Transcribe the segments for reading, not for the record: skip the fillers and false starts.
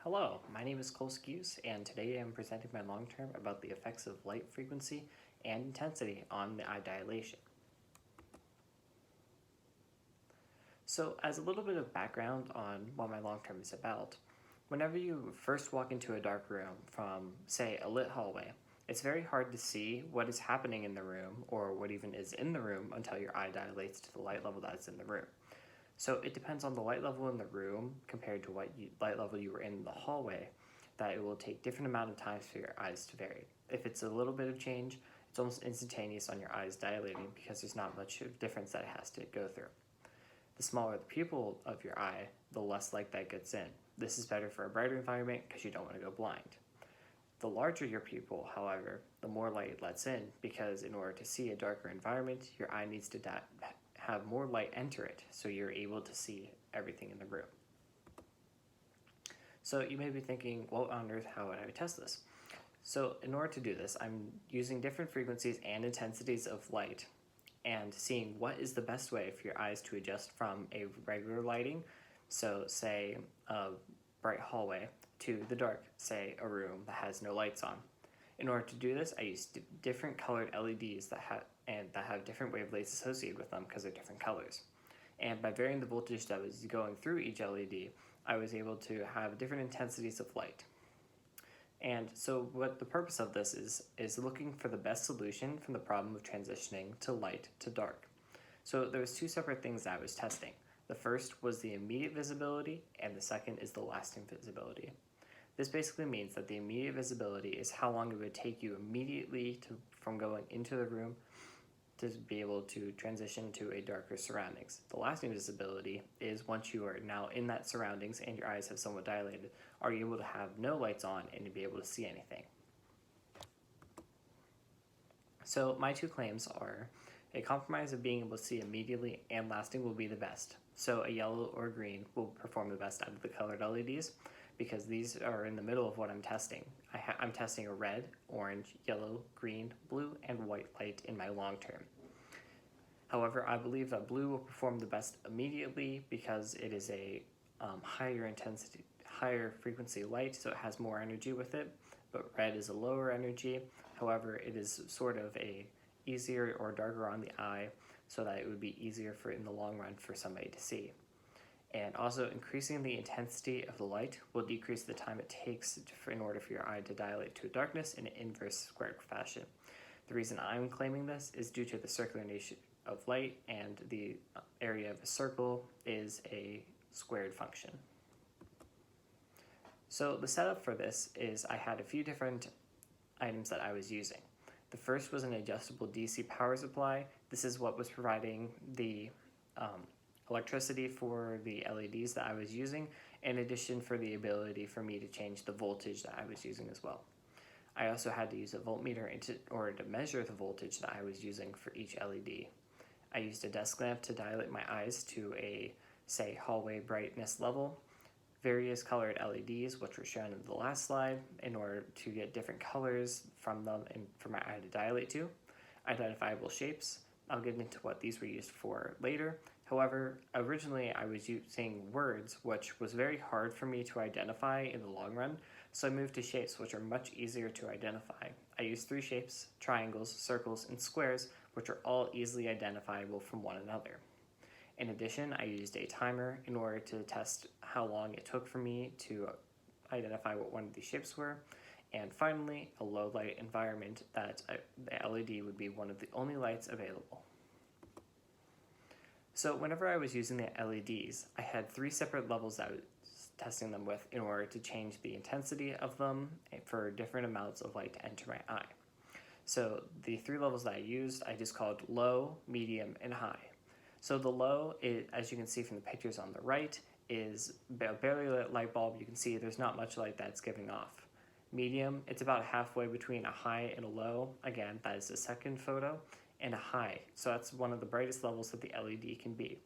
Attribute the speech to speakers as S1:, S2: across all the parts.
S1: Hello, my name is Skuse, and today I'm presenting my long term about the effects of light frequency and intensity on the eye dilation. So, as a little bit of background on what my long term is about, whenever you first walk into a dark room from, say, a lit hallway, it's very hard to see what is happening in the room or what even is in the room until your eye dilates to the light level that's in the room. So it depends on the light level in the room compared to what light level you were in the hallway, that it will take different amount of times for your eyes to vary. If it's a little bit of change, it's almost instantaneous on your eyes dilating because there's not much of difference that it has to go through. The smaller the pupil of your eye, the less light that gets in. This is better for a brighter environment because you don't want to go blind. The larger your pupil, however, the more light it lets in because in order to see a darker environment, your eye needs to have more light enter it so you're able to see everything in the room. So you may be thinking, what on earth, how would I test this? So in order to do this, I'm using different frequencies and intensities of light and seeing what is the best way for your eyes to adjust from a regular lighting, so say a bright hallway, to the dark, say a room that has no lights on. In order to do this, I use different colored LEDs that have different wavelengths associated with them because they're different colors. And by varying the voltage that was going through each LED, I was able to have different intensities of light. And so what the purpose of this is looking for the best solution from the problem of transitioning to light to dark. So there was two separate things that I was testing. The first was the immediate visibility, and the second is the lasting visibility. This basically means that the immediate visibility is how long it would take you immediately from going into the room to be able to transition to a darker surroundings. The lasting visibility is once you are now in that surroundings and your eyes have somewhat dilated, are you able to have no lights on and to be able to see anything? So my two claims are a compromise of being able to see immediately and lasting will be the best. So a yellow or green will perform the best out of the colored LEDs because these are in the middle of what I'm testing. I'm testing a red, orange, yellow, green, blue, and white light in my long term. However, I believe that blue will perform the best immediately because it is a higher intensity, higher frequency light, so it has more energy with it, but red is a lower energy. However, it is sort of a easier or darker on the eye so that it would be easier for in the long run for somebody to see. And also increasing the intensity of the light will decrease the time it takes in order for your eye to dilate to a darkness in an inverse squared fashion. The reason I'm claiming this is due to the circular nature of light, and the area of a circle is a squared function. So the setup for this is I had a few different items that I was using. The first was an adjustable DC power supply. This is what was providing the electricity for the LEDs that I was using, in addition for the ability for me to change the voltage that I was using as well. I also had to use a voltmeter in order to measure the voltage that I was using for each LED. I used a desk lamp to dilate my eyes to a, say, hallway brightness level, various colored LEDs, which were shown in the last slide, in order to get different colors from them and for my eye to dilate to. Identifiable shapes. I'll get into what these were used for later. However, originally I was using words, which was very hard for me to identify in the long run, so I moved to shapes, which are much easier to identify. I used 3 shapes: triangles, circles, and squares, which are all easily identifiable from one another. In addition, I used a timer in order to test how long it took for me to identify what one of these shapes were. And finally, a low light environment that the LED would be one of the only lights available. So whenever I was using the LEDs, I had 3 separate levels that I was testing them with in order to change the intensity of them for different amounts of light to enter my eye. So the 3 levels that I used, I just called low, medium, and high. So the low, as you can see from the pictures on the right, is a barely lit light bulb. You can see there's not much light that's giving off. Medium, it's about halfway between a high and a low. Again, that is the second photo. And a high, so that's one of the brightest levels that the LED can be.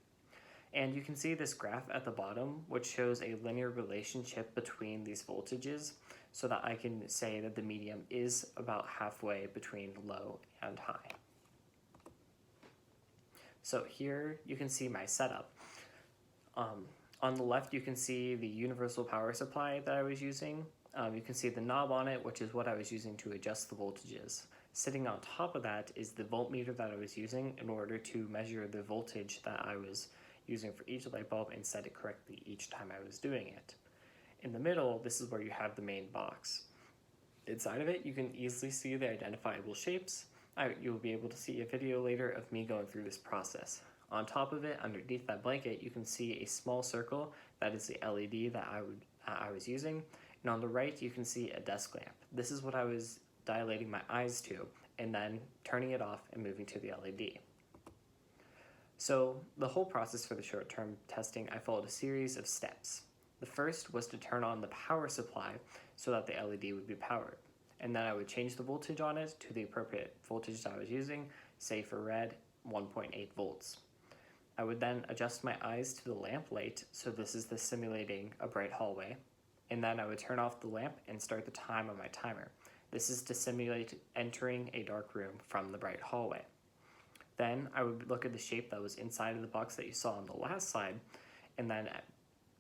S1: And you can see this graph at the bottom, which shows a linear relationship between these voltages, so that I can say that the medium is about halfway between low and high. So here you can see my setup. On the left, you can see the universal power supply that I was using. You can see the knob on it, which is what I was using to adjust the voltages. Sitting on top of that is the voltmeter that I was using in order to measure the voltage that I was using for each light bulb and set it correctly each time I was doing it. In the middle, this is where you have the main box. Inside of it, you can easily see the identifiable shapes. You'll be able to see a video later of me going through this process. On top of it, underneath that blanket, you can see a small circle that is the LED that I was using. And on the right, you can see a desk lamp. This is what I was dilating my eyes to, and then turning it off and moving to the LED. So the whole process for the short-term testing, I followed a series of steps. The first was to turn on the power supply so that the LED would be powered. And then I would change the voltage on it to the appropriate voltage that I was using, say for red, 1.8 volts. I would then adjust my eyes to the lamp light, so this is the simulating a bright hallway, and then I would turn off the lamp and start the time on my timer. This is to simulate entering a dark room from the bright hallway. Then I would look at the shape that was inside of the box that you saw on the last slide, and then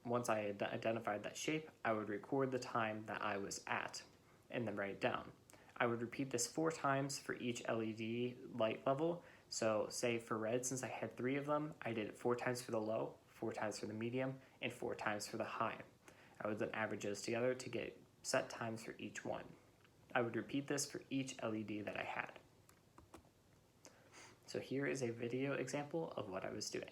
S1: once I had identified that shape, I would record the time that I was at and then write it down. I would repeat this 4 times for each LED light level. So say for red, since I had 3 of them, I did it 4 times for the low, 4 times for the medium, and 4 times for the high. I would then average those together to get set times for each one. I would repeat this for each LED that I had. So here is a video example of what I was doing.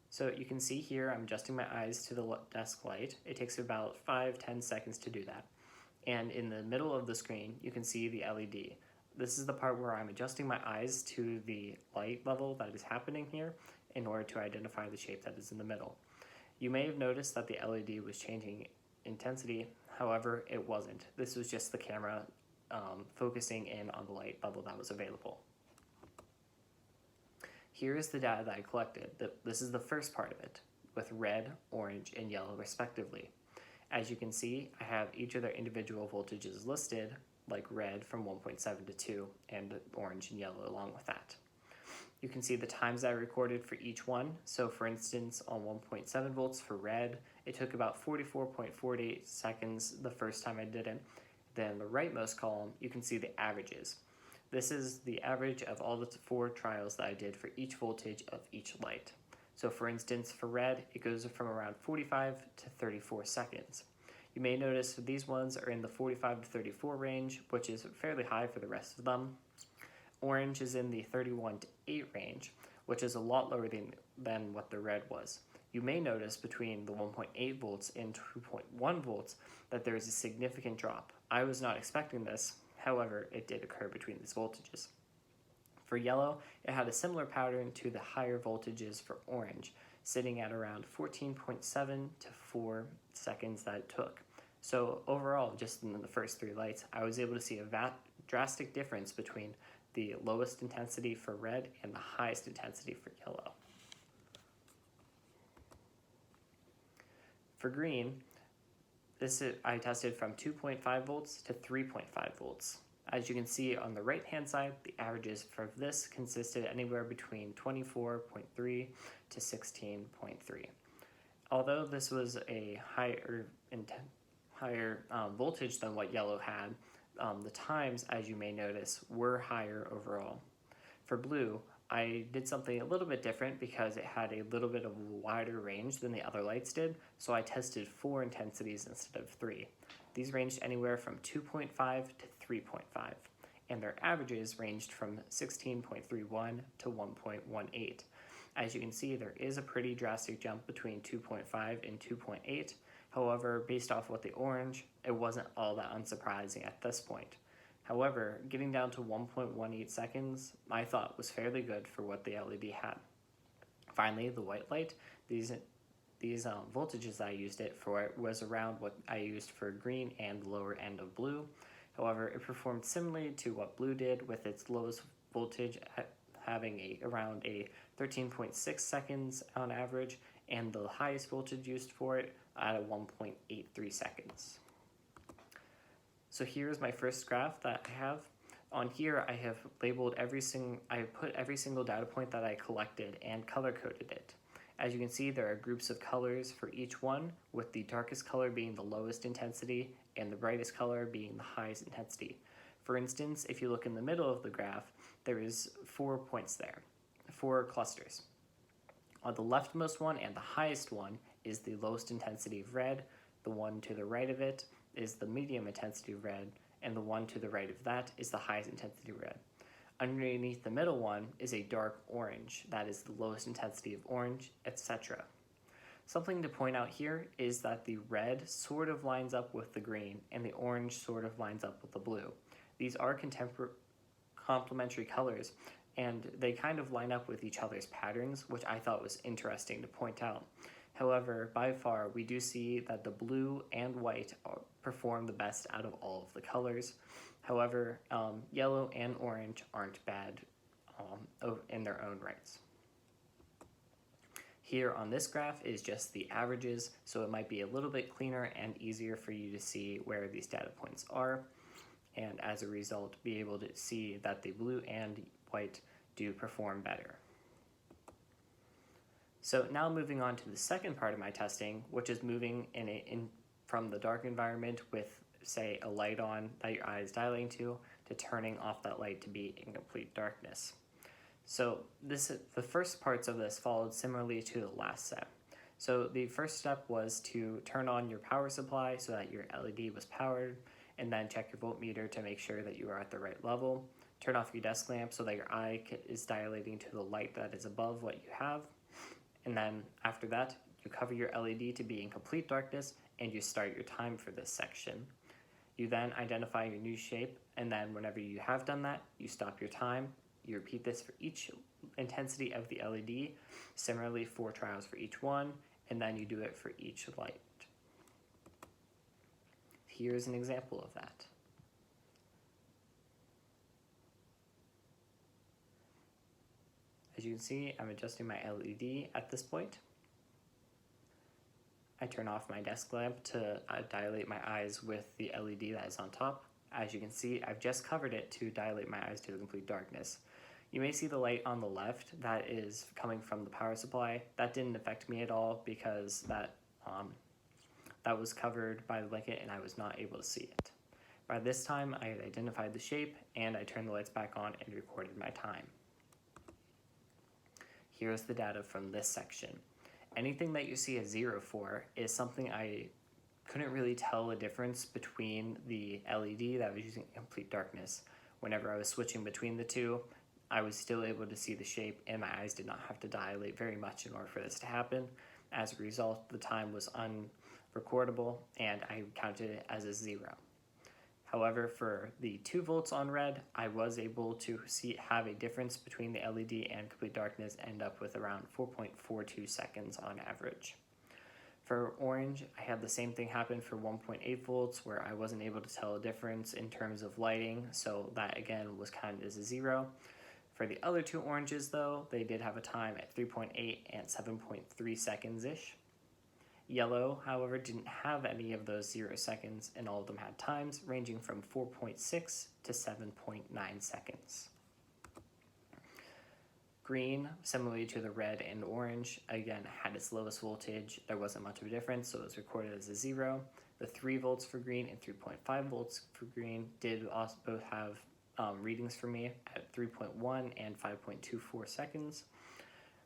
S1: So you can see here I'm adjusting my eyes to the desk light. It takes about 5-10 seconds to do that. And in the middle of the screen, you can see the LED. This is the part where I'm adjusting my eyes to the light level that is happening here in order to identify the shape that is in the middle. You may have noticed that the LED was changing intensity, however, it wasn't. This was just the camera focusing in on the light level that was available. Here is the data that I collected. This is the first part of it, with red, orange, and yellow respectively. As you can see, I have each of their individual voltages listed, like red from 1.7 to 2, and orange and yellow along with that. You can see the times I recorded for each one. So for instance, on 1.7 volts for red, it took about 44.48 seconds the first time I did it. Then the rightmost column, you can see the averages. This is the average of all the 4 trials that I did for each voltage of each light. So for instance, for red, it goes from around 45 to 34 seconds. You may notice these ones are in the 45 to 34 range, which is fairly high for the rest of them. Orange is in the 31 to 8 range, which is a lot lower than what the red was. You may notice between the 1.8 volts and 2.1 volts that there is a significant drop. I was not expecting this. However, it did occur between these voltages. For yellow, it had a similar pattern to the higher voltages for orange, sitting at around 14.7 to 4 seconds that it took. So overall, just in the first 3 lights, I was able to see a drastic difference between the lowest intensity for red and the highest intensity for yellow. For green, I tested from 2.5 volts to 3.5 volts. As you can see on the right-hand side, the averages for this consisted anywhere between 24.3 to 16.3. Although this was a higher voltage than what yellow had, the times, as you may notice, were higher overall. For blue, I did something a little bit different because it had a little bit of a wider range than the other lights did, so I tested 4 intensities instead of 3. These ranged anywhere from 2.5 to 3.5, and their averages ranged from 16.31 to 1.18. As you can see, there is a pretty drastic jump between 2.5 and 2.8. However, based off what the orange, it wasn't all that unsurprising at this point. However, getting down to 1.18 seconds, I thought was fairly good for what the LED had. Finally, the white light, these voltages that I used it for was around what I used for green and the lower end of blue. However, it performed similarly to what blue did, with its lowest voltage having around a 13.6 seconds on average, and the highest voltage used for it at a 1.83 seconds. So here's my first graph that I have. On here, I have labeled I have put every single data point that I collected and color coded it. As you can see, there are groups of colors for each one, with the darkest color being the lowest intensity and the brightest color being the highest intensity. For instance, if you look in the middle of the graph, there is 4 points there, 4 clusters. On the leftmost one and the highest one is the lowest intensity of red, the one to the right of it is the medium intensity of red, and the one to the right of that is the highest intensity red. Underneath the middle one is a dark orange, that is the lowest intensity of orange, etc. Something to point out here is that the red sort of lines up with the green, and the orange sort of lines up with the blue. These are complementary colors, and they kind of line up with each other's patterns, which I thought was interesting to point out. However, by far, we do see that the blue and white perform the best out of all of the colors. However, yellow and orange aren't bad in their own rights. Here on this graph is just the averages, so it might be a little bit cleaner and easier for you to see where these data points are, and as a result, be able to see that the blue and white do perform better. So now moving on to the second part of my testing, which is moving from the dark environment with, say, a light on that your eye is dilating to turning off that light to be in complete darkness. So the first parts of this followed similarly to the last step. So the first step was to turn on your power supply so that your LED was powered, and then check your voltmeter to make sure that you are at the right level. Turn off your desk lamp so that your eye is dilating to the light that is above what you have. And then after that, you cover your LED to be in complete darkness, and you start your time for this section. You then identify your new shape, and then whenever you have done that, you stop your time. You repeat this for each intensity of the LED, similarly 4 trials for each one, and then you do it for each light. Here's an example of that. As you can see, I'm adjusting my LED at this point. I turn off my desk lamp to dilate my eyes with the LED that is on top. As you can see, I've just covered it to dilate my eyes to the complete darkness. You may see the light on the left that is coming from the power supply. That didn't affect me at all because that was covered by the blanket and I was not able to see it. By this time, I had identified the shape and I turned the lights back on and recorded my time. Here's the data from this section. Anything that you see a 0 for is something I couldn't really tell the difference between the LED that was using complete darkness. Whenever I was switching between the two, I was still able to see the shape and my eyes did not have to dilate very much in order for this to happen. As a result, the time was unrecordable and I counted it as a 0. However, for the 2 volts on red, I was able to have a difference between the LED and complete darkness, end up with around 4.42 seconds on average. For orange, I had the same thing happen for 1.8 volts where I wasn't able to tell a difference in terms of lighting, so that again was counted as a 0. For the other 2 oranges though, they did have a time at 3.8 and 7.3 seconds-ish. Yellow, however, didn't have any of those 0 seconds, and all of them had times ranging from 4.6 to 7.9 seconds. Green, similarly to the red and orange, again had its lowest voltage. There wasn't much of a difference, so it was recorded as a 0. The 3 volts for green and 3.5 volts for green did also both have readings for me at 3.1 and 5.24 seconds.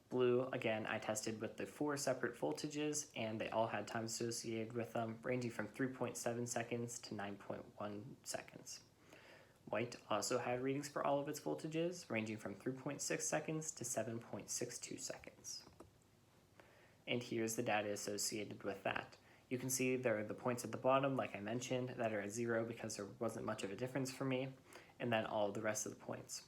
S1: Blue, again, I tested with the 4 separate voltages, and they all had times associated with them, ranging from 3.7 seconds to 9.1 seconds. White also had readings for all of its voltages, ranging from 3.6 seconds to 7.62 seconds. And here's the data associated with that. You can see there are the points at the bottom, like I mentioned, that are at 0 because there wasn't much of a difference for me, and then all of the rest of the points.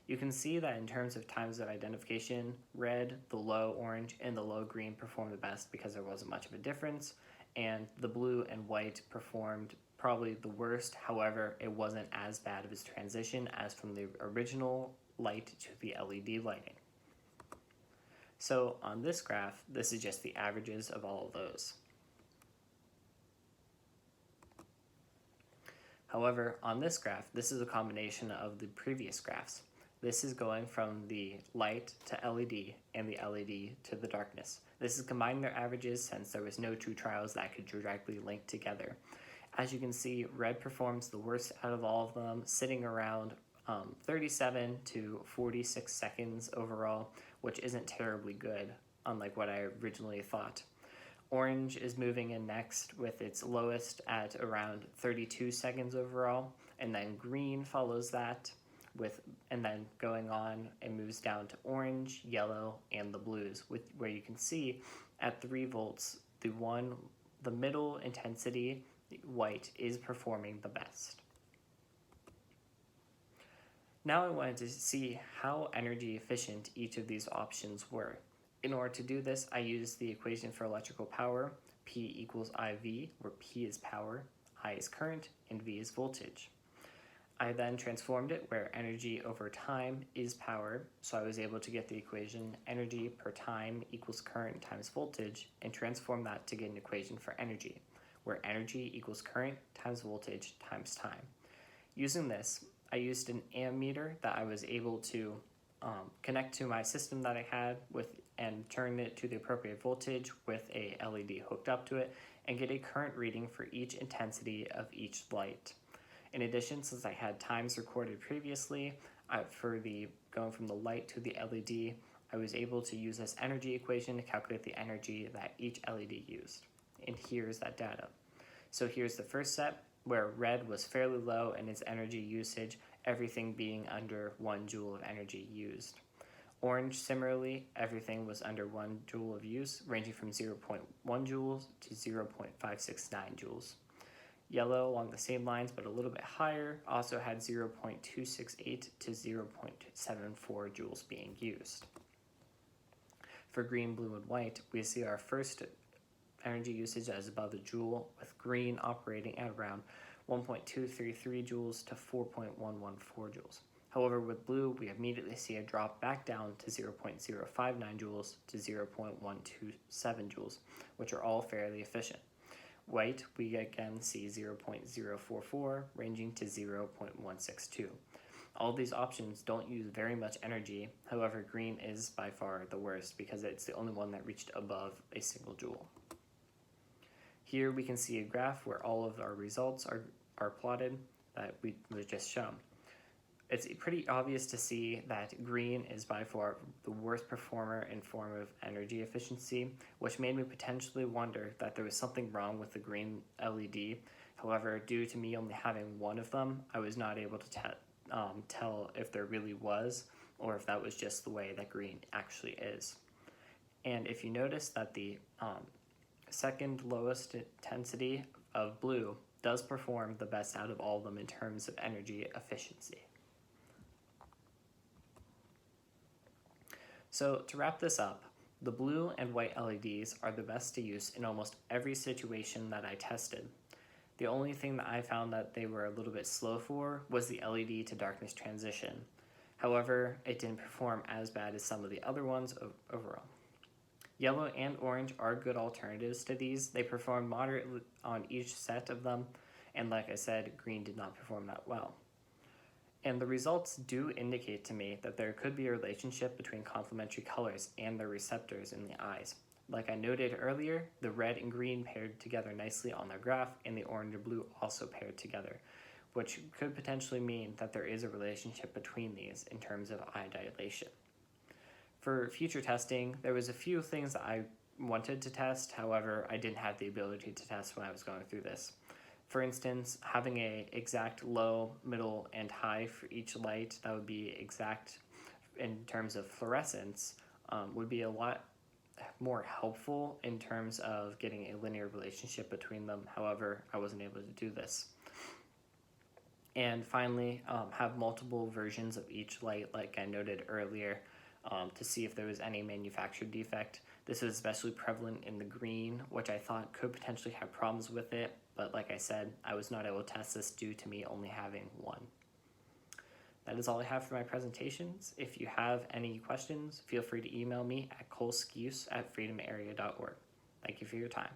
S1: You can see that in terms of times of identification, red, the low orange, and the low green performed the best because there wasn't much of a difference, and the blue and white performed probably the worst. However, it wasn't as bad of a transition as from the original light to the LED lighting. So on this graph, this is just the averages of all of those. However, on this graph, this is a combination of the previous graphs. This is going from the light to LED and the LED to the darkness. This is combining their averages since there was no two trials that could directly link together. As you can see, red performs the worst out of all of them, sitting around 37 to 46 seconds overall, which isn't terribly good, unlike what I originally thought. Orange is moving in next with its lowest at around 32 seconds overall, and then green follows that and then going on it moves down to orange, yellow, and the blues, where you can see at 3 volts the middle intensity white is performing the best. Now I wanted to see how energy efficient each of these options were. In order to do this, I used the equation for electrical power, P equals IV, where P is power, I is current, and V is voltage. I then transformed it where energy over time is power, so I was able to get the equation energy per time equals current times voltage, and transform that to get an equation for energy, where energy equals current times voltage times time. Using this, I used an ammeter that I was able to connect to my system that I had and turn it to the appropriate voltage with a LED hooked up to it, and get a current reading for each intensity of each light. In addition, since I had times recorded previously for the going from the light to the LED, I was able to use this energy equation to calculate the energy that each LED used. And here's that data. So here's the first set, where red was fairly low in its energy usage, everything being under 1 joule of energy used. Orange, similarly, everything was under 1 joule of use, ranging from 0.1 joules to 0.569 joules. Yellow, along the same lines but a little bit higher, also had 0.268 to 0.74 joules being used. For green, blue, and white, we see our first energy usage as above a joule, with green operating at around 1.233 joules to 4.114 joules. However, with blue, we immediately see a drop back down to 0.059 joules to 0.127 joules, which are all fairly efficient. White, we again see 0.044, ranging to 0.162. All these options don't use very much energy, however, green is by far the worst because it's the only one that reached above a single joule. Here we can see a graph where all of our results are plotted that we just shown. It's pretty obvious to see that green is by far the worst performer in form of energy efficiency, which made me potentially wonder that there was something wrong with the green LED. However, due to me only having one of them, I was not able to tell if there really was, or if that was just the way that green actually is. And if you notice that the second lowest intensity of blue does perform the best out of all of them in terms of energy efficiency. So to wrap this up, the blue and white LEDs are the best to use in almost every situation that I tested. The only thing that I found that they were a little bit slow for was the LED to darkness transition. However, it didn't perform as bad as some of the other ones overall. Yellow and orange are good alternatives to these. They perform moderately on each set of them, and like I said, green did not perform that well. And the results do indicate to me that there could be a relationship between complementary colors and their receptors in the eyes. Like I noted earlier, the red and green paired together nicely on their graph, and the orange and blue also paired together, which could potentially mean that there is a relationship between these in terms of eye dilation. For future testing, there was a few things that I wanted to test, however, I didn't have the ability to test when I was going through this. For instance, having an exact low, middle, and high for each light that would be exact in terms of fluorescence would be a lot more helpful in terms of getting a linear relationship between them. However, I wasn't able to do this. And finally, have multiple versions of each light, like I noted earlier, to see if there was any manufactured defect. This was especially prevalent in the green, which I thought could potentially have problems with it, but like I said, I was not able to test this due to me only having one. That is all I have for my presentations. If you have any questions, feel free to email me at coleskuse@freedomarea.org. Thank you for your time.